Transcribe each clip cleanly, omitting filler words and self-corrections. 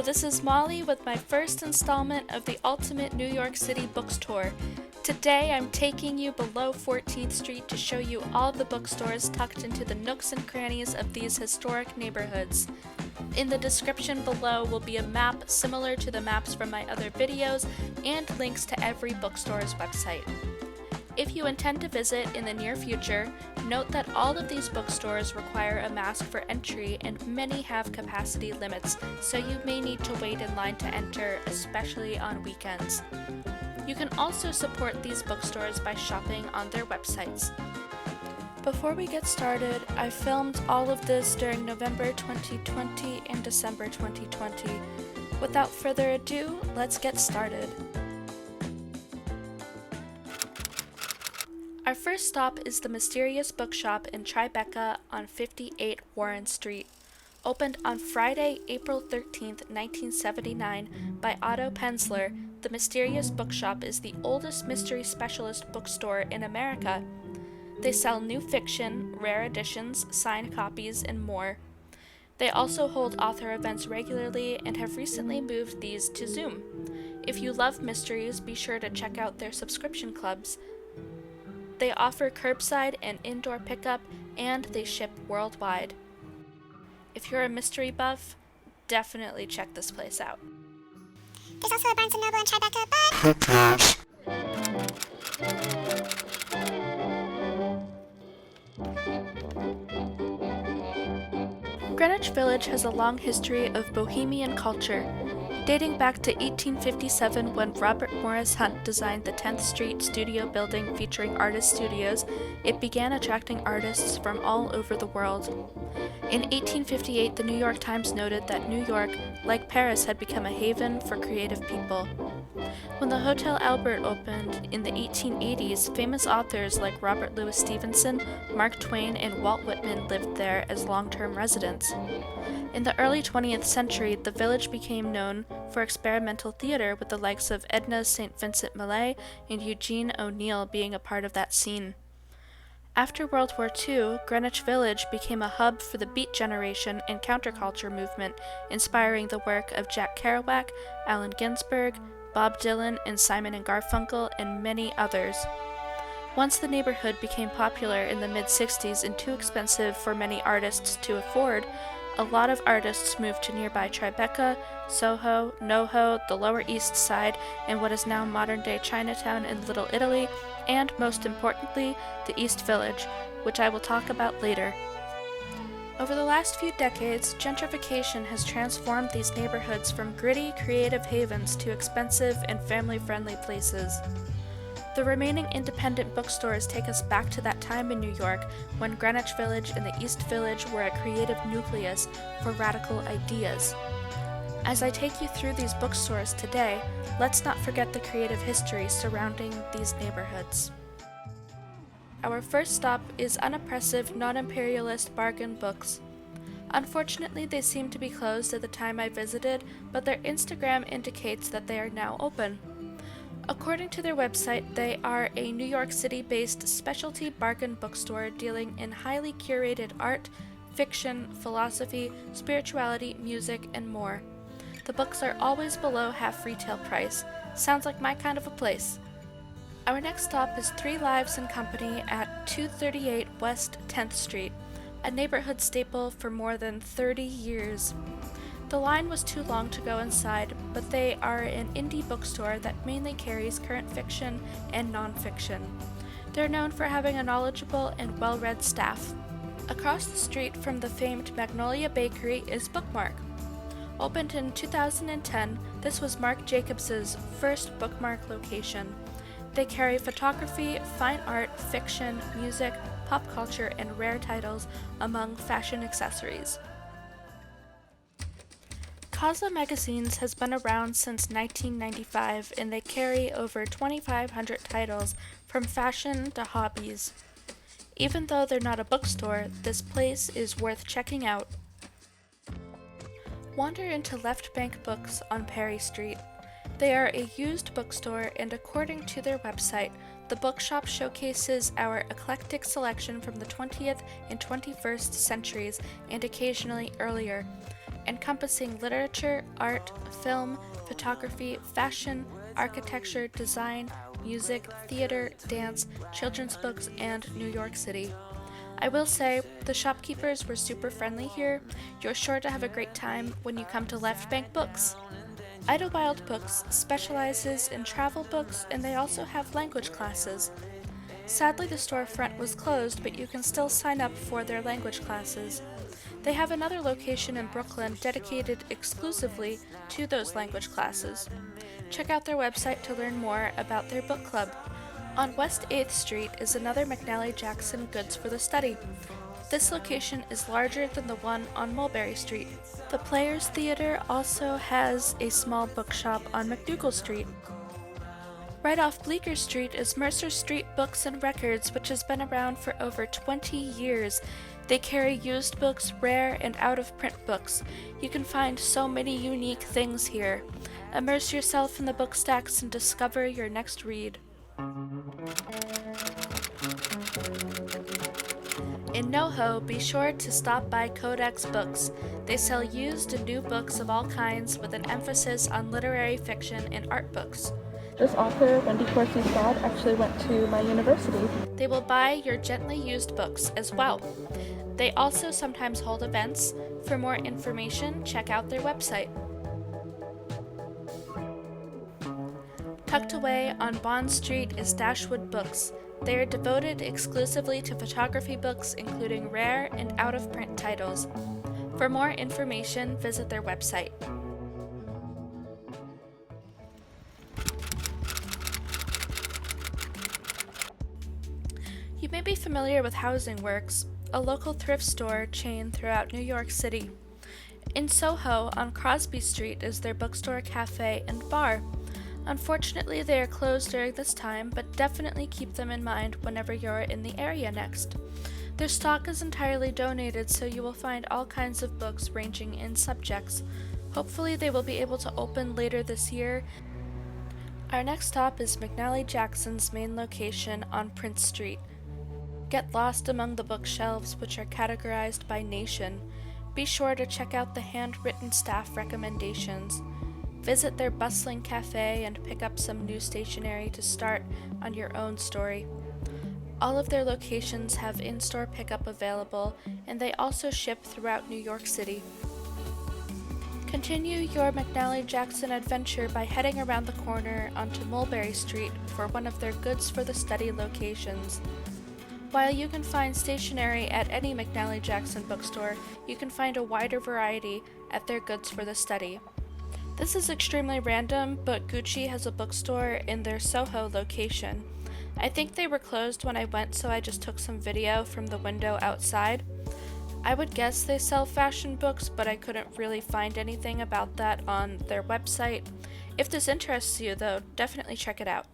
this is Molly with my first installment of the Ultimate New York City Books Tour. Today I'm taking you below 14th Street to show you all the bookstores tucked into the nooks and crannies of these historic neighborhoods. In the description below will be a map similar to the maps from my other videos and links to every bookstore's website. If you intend to visit in the near future, note that all of these bookstores require a mask for entry and many have capacity limits, so you may need to wait in line to enter, especially on weekends. You can also support these bookstores by shopping on their websites. Before we get started, I filmed all of this during November 2020 and December 2020. Without further ado, let's get started. Our first stop is the Mysterious Bookshop in Tribeca on 58 Warren Street. Opened on Friday, April 13, 1979 by Otto Penzler, the Mysterious Bookshop is the oldest mystery specialist bookstore in America. They sell new fiction, rare editions, signed copies, and more. They also hold author events regularly and have recently moved these to Zoom. If you love mysteries, be sure to check out their subscription clubs. They offer curbside and indoor pickup, and they ship worldwide. If you're a mystery buff, definitely check this place out. There's also a Barnes & Noble in Tribeca, Greenwich Village has a long history of bohemian culture. Dating back to 1857 when Robert Morris Hunt designed the 10th Street studio building featuring artist studios, it began attracting artists from all over the world. In 1858, the New York Times noted that New York, like Paris, had become a haven for creative people. When the Hotel Albert opened in the 1880s, famous authors like Robert Louis Stevenson, Mark Twain, and Walt Whitman lived there as long-term residents. In the early 20th century, the village became known for experimental theater, with the likes of Edna St. Vincent Millay and Eugene O'Neill being a part of that scene. After World War II, Greenwich Village became a hub for the Beat Generation and counterculture movement, inspiring the work of Jack Kerouac, Allen Ginsberg, Bob Dylan, and Simon and Garfunkel, and many others. Once the neighborhood became popular in the mid-60s and too expensive for many artists to afford, a lot of artists moved to nearby Tribeca, Soho, NoHo, the Lower East Side, and what is now modern-day Chinatown and Little Italy, and most importantly, the East Village, which I will talk about later. Over the last few decades, gentrification has transformed these neighborhoods from gritty, creative havens to expensive and family-friendly places. The remaining independent bookstores take us back to that time in New York when Greenwich Village and the East Village were a creative nucleus for radical ideas. As I take you through these bookstores today, let's not forget the creative history surrounding these neighborhoods. Our first stop is unoppressive, non-imperialist Bargain Books. Unfortunately, they seem to be closed at the time I visited, but their Instagram indicates that they are now open. According to their website, they are a New York City-based specialty bargain bookstore dealing in highly curated art, fiction, philosophy, spirituality, music, and more. The books are always below half retail price. Sounds like my kind of a place. Our next stop is Three Lives and Company at 238 West 10th Street, a neighborhood staple for more than 30 years. The line was too long to go inside, but they are an indie bookstore that mainly carries current fiction and nonfiction. They're known for having a knowledgeable and well-read staff. Across the street from the famed Magnolia Bakery is Bookmark. Opened in 2010, this was Marc Jacobs's first Bookmark location. They carry photography, fine art, fiction, music, pop culture, and rare titles, among fashion accessories. Kaza Magazines has been around since 1995, and they carry over 2,500 titles from fashion to hobbies. Even though they're not a bookstore, this place is worth checking out. Wander into Left Bank Books on Perry Street. They are a used bookstore, and according to their website, the bookshop showcases our eclectic selection from the 20th and 21st centuries and occasionally earlier. encompassing literature, art, film, photography, fashion, architecture, design, music, theater, dance, children's books, and New York City. I will say, the shopkeepers were super friendly here. You're sure to have a great time when you come to Left Bank Books. Idlewild Books specializes in travel books, and they also have language classes. Sadly, the storefront was closed, but you can still sign up for their language classes. They have another location in Brooklyn dedicated exclusively to those language classes. Check out their website to learn more about their book club. On West 8th Street is another McNally Jackson Goods for the Study. This location is larger than the one on Mulberry Street. The Players Theater also has a small bookshop on McDougal Street. Right off Bleecker Street is Mercer Street Books and Records, which has been around for over 20 years. They carry used books, rare and out-of-print books. You can find so many unique things here. Immerse yourself in the book stacks and discover your next read. In NoHo, be sure to stop by Codex Books. They sell used and new books of all kinds with an emphasis on literary fiction and art books. This author, Wendy Corsi's dad, actually went to my university. They will buy your gently used books as well. They also sometimes hold events. For more information, check out their website. Tucked away on Bond Street is Dashwood Books. They are devoted exclusively to photography books, including rare and out-of-print titles. For more information, visit their website. You may be familiar with Housing Works, a local thrift store chain throughout New York City. In Soho, on Crosby Street, is their bookstore, cafe, and bar. Unfortunately, they are closed during this time, but definitely keep them in mind whenever you're in the area next. Their stock is entirely donated, so you will find all kinds of books ranging in subjects. Hopefully, they will be able to open later this year. Our next stop is McNally Jackson's main location on Prince Street. Get lost among the bookshelves, which are categorized by nation. Be sure to check out the handwritten staff recommendations. Visit their bustling cafe and pick up some new stationery to start on your own story. All of their locations have in-store pickup available, and they also ship throughout New York City. Continue your McNally Jackson adventure by heading around the corner onto Mulberry Street for one of their Goods for the Study locations. While you can find stationery at any McNally Jackson bookstore, you can find a wider variety at their Goods for the Study. This is extremely random, but Gucci has a bookstore in their Soho location. I think they were closed when I went, so I just took some video from the window outside. I would guess they sell fashion books, but I couldn't really find anything about that on their website. If this interests you, though, definitely check it out.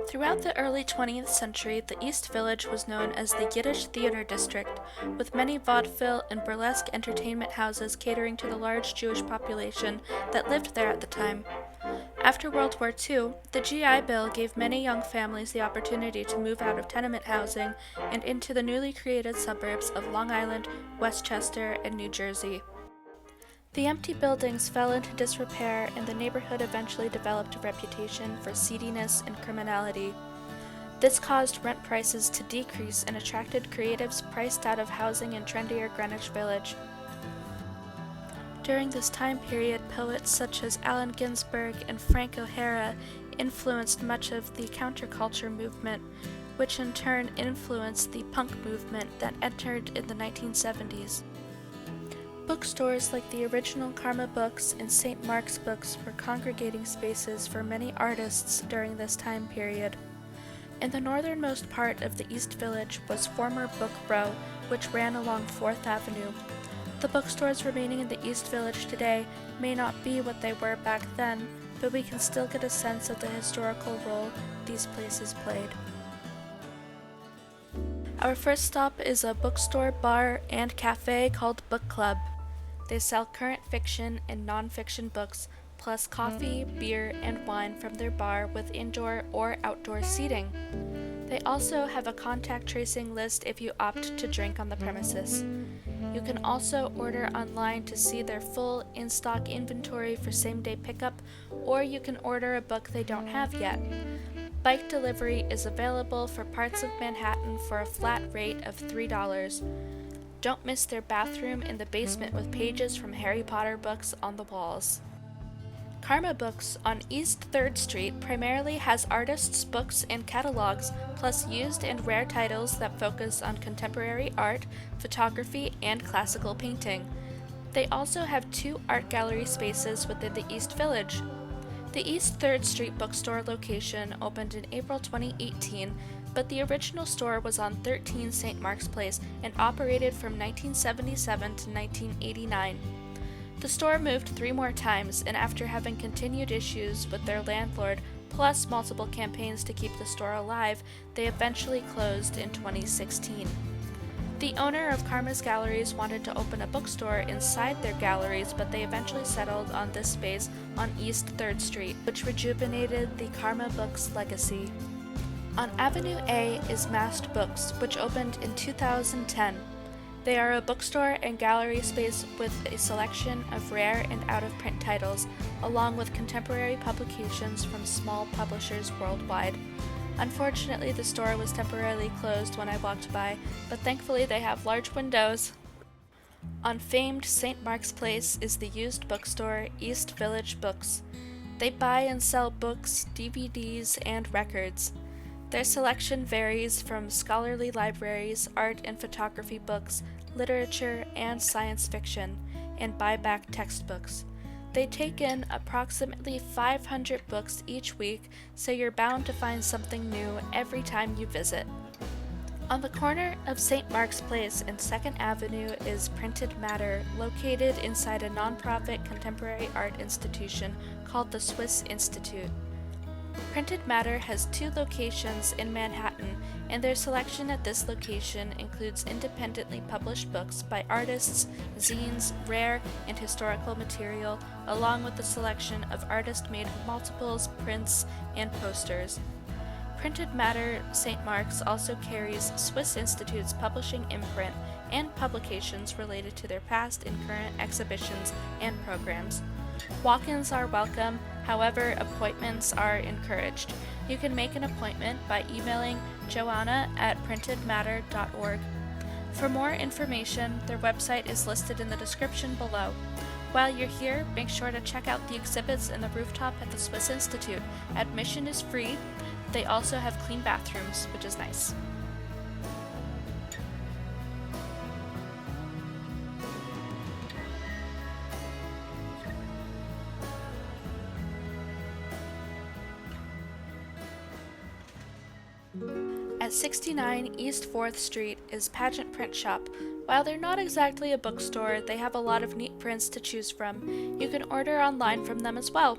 Throughout the early 20th century, the East Village was known as the Yiddish Theater District, with many vaudeville and burlesque entertainment houses catering to the large Jewish population that lived there at the time. After World War II, the GI Bill gave many young families the opportunity to move out of tenement housing and into the newly created suburbs of Long Island, Westchester, and New Jersey. The empty buildings fell into disrepair, and the neighborhood eventually developed a reputation for seediness and criminality. This caused rent prices to decrease and attracted creatives priced out of housing in trendier Greenwich Village. During this time period, poets such as Allen Ginsberg and Frank O'Hara influenced much of the counterculture movement, which in turn influenced the punk movement that entered in the 1970s. Bookstores like the original Karma Books and St. Mark's Books were congregating spaces for many artists during this time period. In the northernmost part of the East Village was former Book Row, which ran along 4th Avenue. The bookstores remaining in the East Village today may not be what they were back then, but we can still get a sense of the historical role these places played. Our first stop is a bookstore, bar, and cafe called Book Club. They sell current fiction and non-fiction books, plus coffee, beer, and wine from their bar with indoor or outdoor seating. They also have a contact tracing list if you opt to drink on the premises. You can also order online to see their full in-stock inventory for same-day pickup, or you can order a book they don't have yet. Bike delivery is available for parts of Manhattan for a flat rate of $3. Don't miss their bathroom in the basement with pages from Harry Potter books on the walls. Karma Books on East 3rd Street primarily has artists' books and catalogs, plus used and rare titles that focus on contemporary art, photography, and classical painting. They also have 2 art gallery spaces within the East Village. The East 3rd Street bookstore location opened in April 2018, but the original store was on 13 St. Mark's Place and operated from 1977 to 1989. The store moved 3 more times, and after having continued issues with their landlord, plus multiple campaigns to keep the store alive, they eventually closed in 2016. The owner of Karma's Galleries wanted to open a bookstore inside their galleries, but they eventually settled on this space on East 3rd Street, which rejuvenated the Karma Books legacy. On Avenue A is Mast Books, which opened in 2010. They are a bookstore and gallery space with a selection of rare and out-of-print titles, along with contemporary publications from small publishers worldwide. Unfortunately, the store was temporarily closed when I walked by, but thankfully they have large windows. On famed St. Mark's Place is the used bookstore East Village Books. They buy and sell books, DVDs, and records. Their selection varies from scholarly libraries, art and photography books, literature, and science fiction, and buyback textbooks. They take in approximately 500 books each week, so you're bound to find something new every time you visit. On the corner of St. Mark's Place and 2nd Avenue is Printed Matter, located inside a nonprofit contemporary art institution called the Swiss Institute. Printed Matter has 2 locations in Manhattan, and their selection at this location includes independently published books by artists, zines, rare and historical material, along with a selection of artist-made multiples, prints, and posters. Printed Matter St. Mark's also carries Swiss Institute's publishing imprint and publications related to their past and current exhibitions and programs. Walk-ins are welcome, however, appointments are encouraged. You can make an appointment by emailing joanna@printedmatter.org. For more information, their website is listed in the description below. While you're here, make sure to check out the exhibits in the rooftop at the Swiss Institute. Admission is free. They also have clean bathrooms, which is nice. At 69 East 4th Street is Pageant Print Shop. While they're not exactly a bookstore, they have a lot of neat prints to choose from. You can order online from them as well.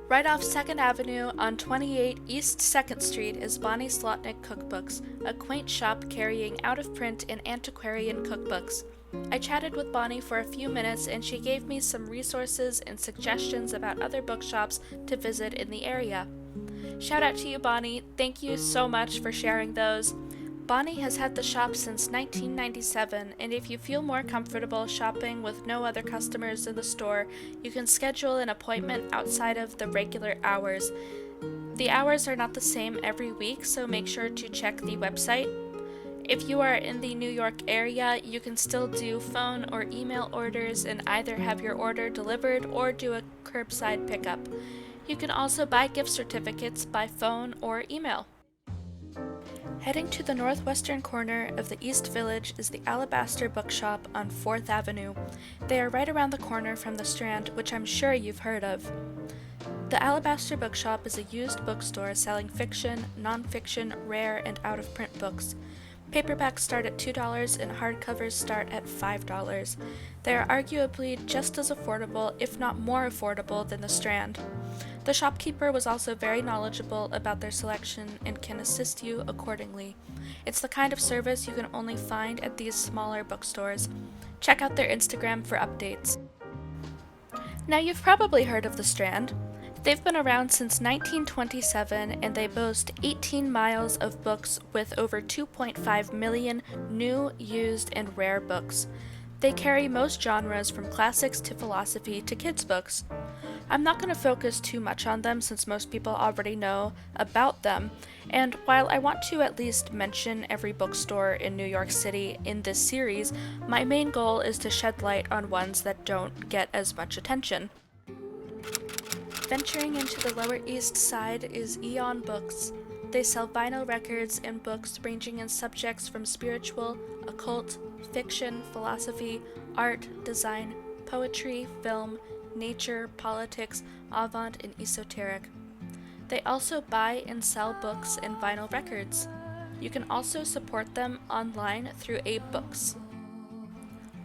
Right off 2nd Avenue on 28 East 2nd Street is Bonnie Slotnick Cookbooks, a quaint shop carrying out-of-print and antiquarian cookbooks. I chatted with Bonnie for a few minutes and she gave me some resources and suggestions about other bookshops to visit in the area. Shout out to you, Bonnie. Thank you so much for sharing those. Bonnie has had the shop since 1997, and if you feel more comfortable shopping with no other customers in the store, you can schedule an appointment outside of the regular hours. The hours are not the same every week, so make sure to check the website. If you are in the New York area, you can still do phone or email orders and either have your order delivered or do a curbside pickup. You can also buy gift certificates by phone or email. Heading to the northwestern corner of the East Village is the Alabaster Bookshop on 4th Avenue. They are right around the corner from the Strand, which I'm sure you've heard of. The Alabaster Bookshop is a used bookstore selling fiction, non-fiction, rare, and out-of-print books. Paperbacks start at $2 and hardcovers start at $5. They are arguably just as affordable, if not more affordable, than the Strand. The shopkeeper was also very knowledgeable about their selection and can assist you accordingly. It's the kind of service you can only find at these smaller bookstores. Check out their Instagram for updates. Now you've probably heard of the Strand. They've been around since 1927 and they boast 18 miles of books with over 2.5 million new, used, and rare books. They carry most genres from classics to philosophy to kids' books. I'm not going to focus too much on them since most people already know about them, and while I want to at least mention every bookstore in New York City in this series, my main goal is to shed light on ones that don't get as much attention. Venturing into the Lower East Side is Eon Books. They sell vinyl records and books ranging in subjects from spiritual, occult, fiction, philosophy, art, design, poetry, film, nature, politics, avant, and esoteric. They also buy and sell books and vinyl records. You can also support them online through Abe Books.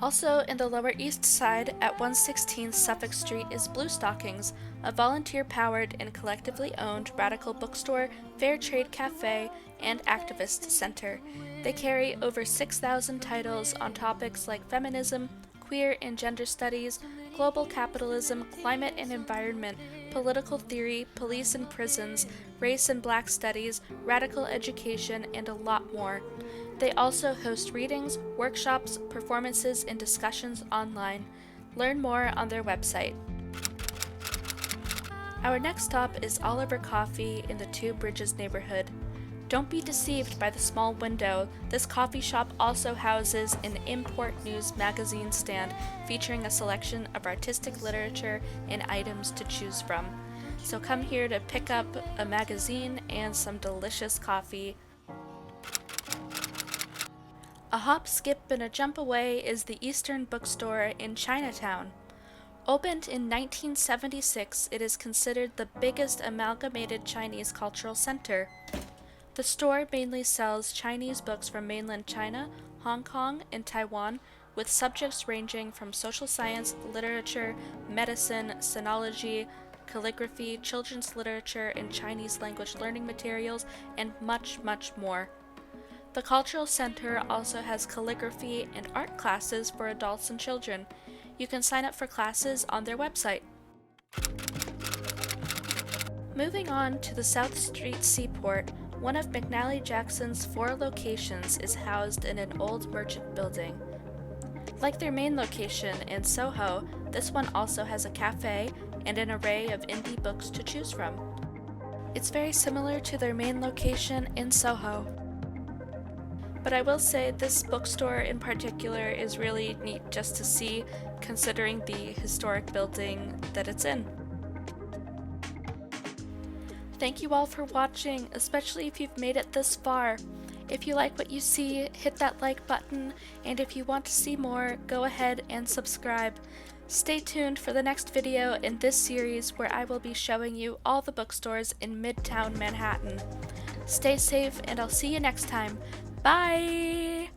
Also in the Lower East Side at 116 Suffolk Street is Blue Stockings, a volunteer-powered and collectively owned radical bookstore, fair trade cafe, and activist center. They carry over 6,000 titles on topics like feminism, queer and gender studies, global capitalism, climate and environment, political theory, police and prisons, race and black studies, radical education, and a lot more. They also host readings, workshops, performances, and discussions online. Learn more on their website. Our next stop is Oliver Coffee in the Two Bridges neighborhood. Don't be deceived by the small window. This coffee shop also houses an Import News magazine stand featuring a selection of artistic literature and items to choose from. So come here to pick up a magazine and some delicious coffee. A hop, skip, and a jump away is the Eastern Bookstore in Chinatown. Opened in 1976, it is considered the biggest amalgamated Chinese cultural center. The store mainly sells Chinese books from mainland China, Hong Kong, and Taiwan, with subjects ranging from social science, literature, medicine, sinology, calligraphy, children's literature, and Chinese language learning materials, and much, much more. The Cultural Center also has calligraphy and art classes for adults and children. You can sign up for classes on their website. Moving on to the South Street Seaport, one of McNally Jackson's 4 locations is housed in an old merchant building. Like their main location in Soho, this one also has a cafe and an array of indie books to choose from. It's very similar to their main location in Soho. But I will say this bookstore in particular is really neat just to see, considering the historic building that it's in. Thank you all for watching, especially if you've made it this far. If you like what you see, hit that like button, and if you want to see more, go ahead and subscribe. Stay tuned for the next video in this series where I will be showing you all the bookstores in Midtown Manhattan. Stay safe, and I'll see you next time. Bye!